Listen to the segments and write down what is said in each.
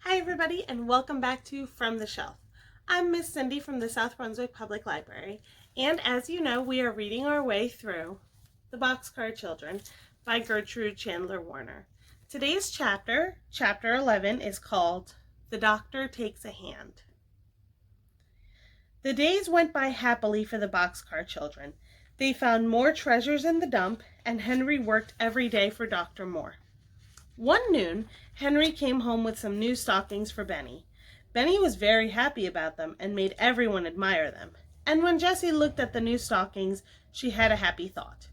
Hi everybody and welcome back to From the Shelf. I'm Miss Cindy from the South Brunswick Public Library, and as you know, we are reading our way through The Boxcar Children by Gertrude Chandler Warner. Today's chapter, chapter 11, is called The Doctor Takes a Hand. The days went by happily for the Boxcar Children. They found more treasures in the dump, and Henry worked every day for Dr. Moore. One noon, Henry came home with some new stockings for Benny. Benny was very happy about them and made everyone admire them. And when Jessie looked at the new stockings, she had a happy thought.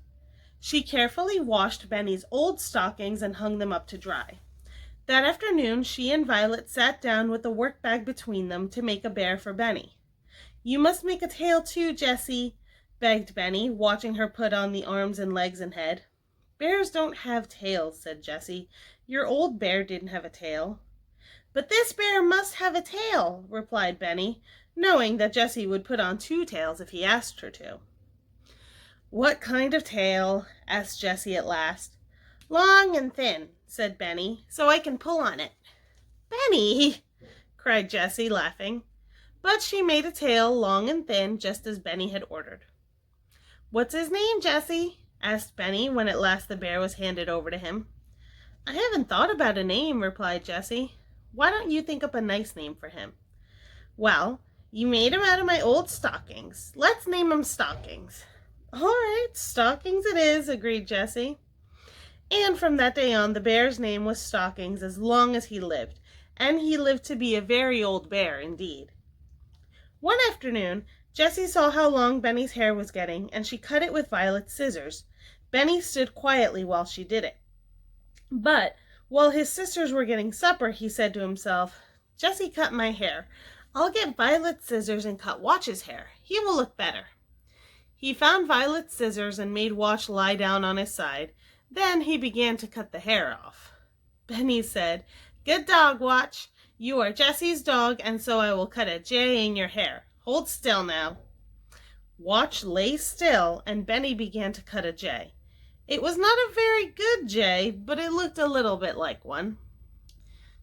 She carefully washed Benny's old stockings and hung them up to dry. That afternoon, she and Violet sat down with a work bag between them to make a bear for Benny. "You must make a tail too, Jessie," begged Benny, watching her put on the arms and legs and head. "Bears don't have tails," said Jessie. "Your old bear didn't have a tail." "But this bear must have a tail," replied Benny, knowing that Jessie would put on two tails if he asked her to. "What kind of tail?" asked Jessie at last. "Long and thin," said Benny, "so I can pull on it." "Benny!" cried Jessie, laughing. But she made a tail long and thin, just as Benny had ordered. "What's his name, Jessie?" asked Benny when at last the bear was handed over to him. "I haven't thought about a name," replied Jessie. "Why don't you think up a nice name for him?" "Well, you made him out of my old stockings. Let's name him Stockings." "All right, Stockings it is," agreed Jessie. And from that day on, the bear's name was Stockings as long as he lived, and he lived to be a very old bear indeed. One afternoon, Jessie saw how long Benny's hair was getting, and she cut it with Violet's scissors. Benny stood quietly while she did it. But while his sisters were getting supper, he said to himself, "Jessie cut my hair. I'll get Violet's scissors and cut Watch's hair. He will look better." He found Violet's scissors and made Watch lie down on his side. Then he began to cut the hair off. Benny said, "Good dog, Watch. You are Jessie's dog, and so I will cut a J in your hair. Hold still now." Watch lay still, and Benny began to cut a J. It was not a very good J, but it looked a little bit like one.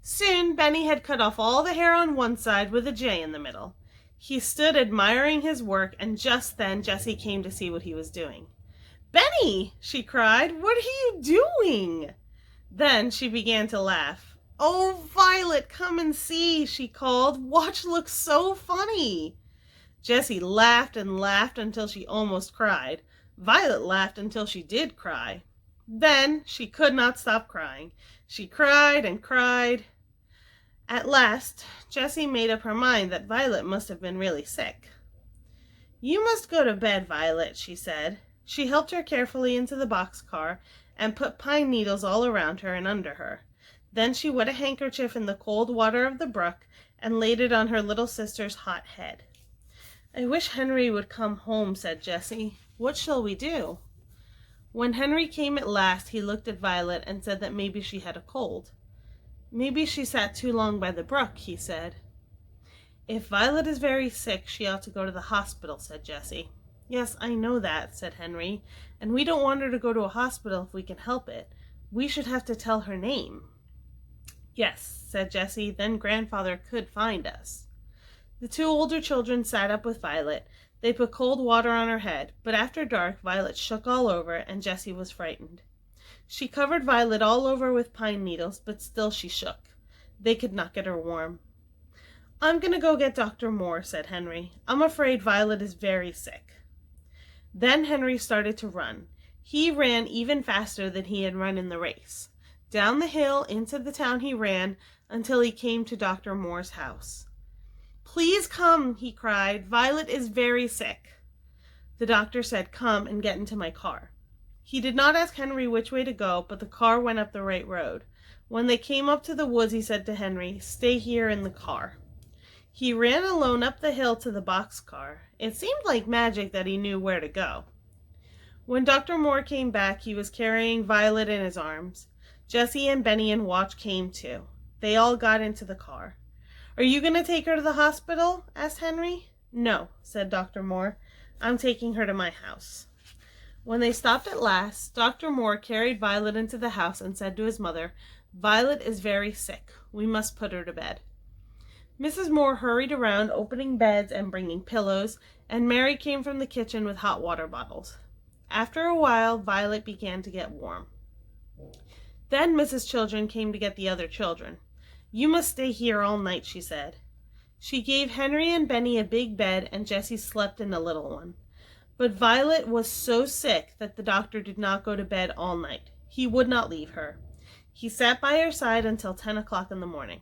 Soon Benny had cut off all the hair on one side with a J in the middle. He stood admiring his work, and just then Jessie came to see what he was doing. "Benny!" she cried, "what are you doing?" Then she began to laugh. "Oh, Violet, come and see," she called. "Watch looks so funny." Jessie laughed and laughed until she almost cried. Violet laughed until she did cry. Then she could not stop crying. She cried and cried. At last, Jessie made up her mind that Violet must have been really sick. "You must go to bed, Violet," she said. She helped her carefully into the boxcar and put pine needles all around her and under her. Then she wet a handkerchief in the cold water of the brook and laid it on her little sister's hot head. "I wish Henry would come home," said Jessie. "What shall we do?" When Henry came at last, he looked at Violet and said that maybe she had a cold. "Maybe she sat too long by the brook," he said. "If Violet is very sick, she ought to go to the hospital," said Jessie. "Yes, I know that," said Henry, "and we don't want her to go to a hospital if we can help it. We should have to tell her name." "Yes," said Jessie, "then Grandfather could find us." The two older children sat up with Violet. They put cold water on her head, but after dark Violet shook all over, and Jessie was frightened. She covered Violet all over with pine needles, but still she shook. They could not get her warm. "I'm going to go get Dr. Moore," said Henry. "I'm afraid Violet is very sick." Then Henry started to run. He ran even faster than he had run in the race. Down the hill into the town he ran until he came to Dr. Moore's house. "Please come," he cried. "Violet is very sick." The doctor said, "Come and get into my car." He did not ask Henry which way to go, but the car went up the right road. When they came up to the woods, he said to Henry, "Stay here in the car." He ran alone up the hill to the boxcar. It seemed like magic that he knew where to go. When Dr. Moore came back, he was carrying Violet in his arms. Jessie and Benny and Watch came too. They all got into the car. "Are you going to take her to the hospital?" asked Henry. "No," said Dr. Moore. "I'm taking her to my house." When they stopped at last, Dr. Moore carried Violet into the house and said to his mother, Violet is very sick. We must put her to bed." Mrs. Moore hurried around, opening beds and bringing pillows, and Mary came from the kitchen with hot water bottles. After a while, Violet began to get warm. Then Mrs. Children came to get the other children. "You must stay here all night," she said. She gave Henry and Benny a big bed, and Jessie slept in a little one. But Violet was so sick that the doctor did not go to bed all night. He would not leave her. He sat by her side until 10 o'clock in the morning.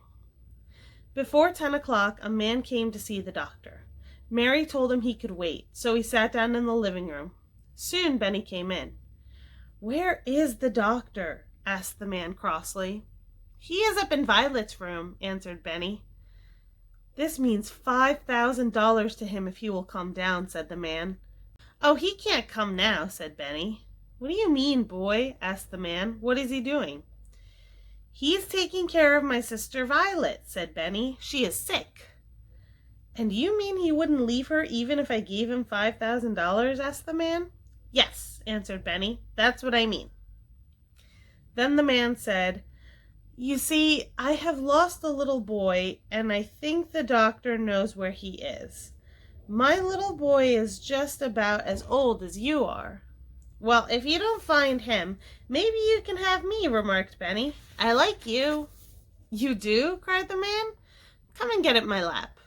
Before 10 o'clock, a man came to see the doctor. Mary told him he could wait, so he sat down in the living room. Soon Benny came in. "Where is the doctor?" asked the man crossly. "He is up in Violet's room," answered Benny. "This means $5,000 to him if he will come down," said the man. "Oh, he can't come now," said Benny. "What do you mean, boy?" asked the man. "What is he doing?" "He's taking care of my sister Violet," said Benny. "She is sick." "And you mean he wouldn't leave her even if I gave him $5,000? asked the man. "Yes," answered Benny. "That's what I mean." Then the man said, "You see, I have lost a little boy, and I think the doctor knows where he is. My little boy is just about as old as you are." "Well, if you don't find him, maybe you can have me," remarked Benny. "I like you." "You do?" cried the man. "Come and get at my lap."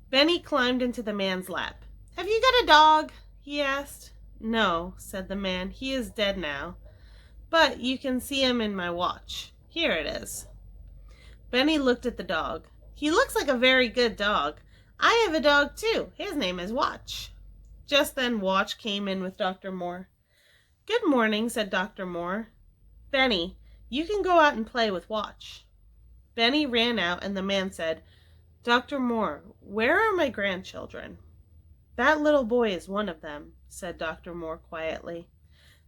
Benny climbed into the man's lap. "Have you got a dog?" he asked. "No," said the man. "He is dead now. But you can see him in my watch. Here it is." Benny looked at the dog. "He looks like a very good dog. I have a dog too. His name is Watch." Just then Watch came in with Dr. Moore. "Good morning," said Dr. Moore. "Benny, you can go out and play with Watch." Benny ran out, and the man said, "Dr. Moore, where are my grandchildren?" "That little boy is one of them," said Dr. Moore quietly.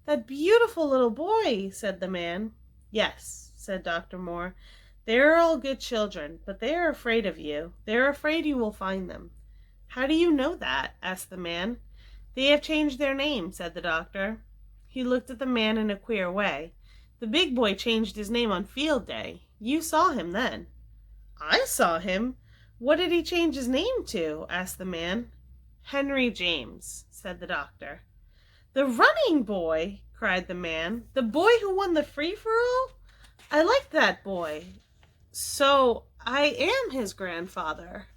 "That beautiful little boy," said the man. "Yes," said Dr. Moore. "They are all good children, but they are afraid of you. They are afraid you will find them." "How do you know that?" asked the man. "They have changed their name," said the doctor. He looked at the man in a queer way. "The big boy changed his name on field day. You saw him then." "I saw him? What did he change his name to?" asked the man. "Henry James," said the doctor. "The running boy!" cried the man. "The boy who won the free-for-all? I like that boy. So I am his grandfather."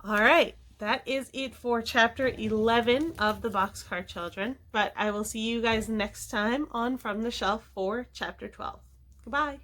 All right. That is it for chapter 11 of the Boxcar Children, but I will see you guys next time on From the Shelf for chapter 12. Goodbye.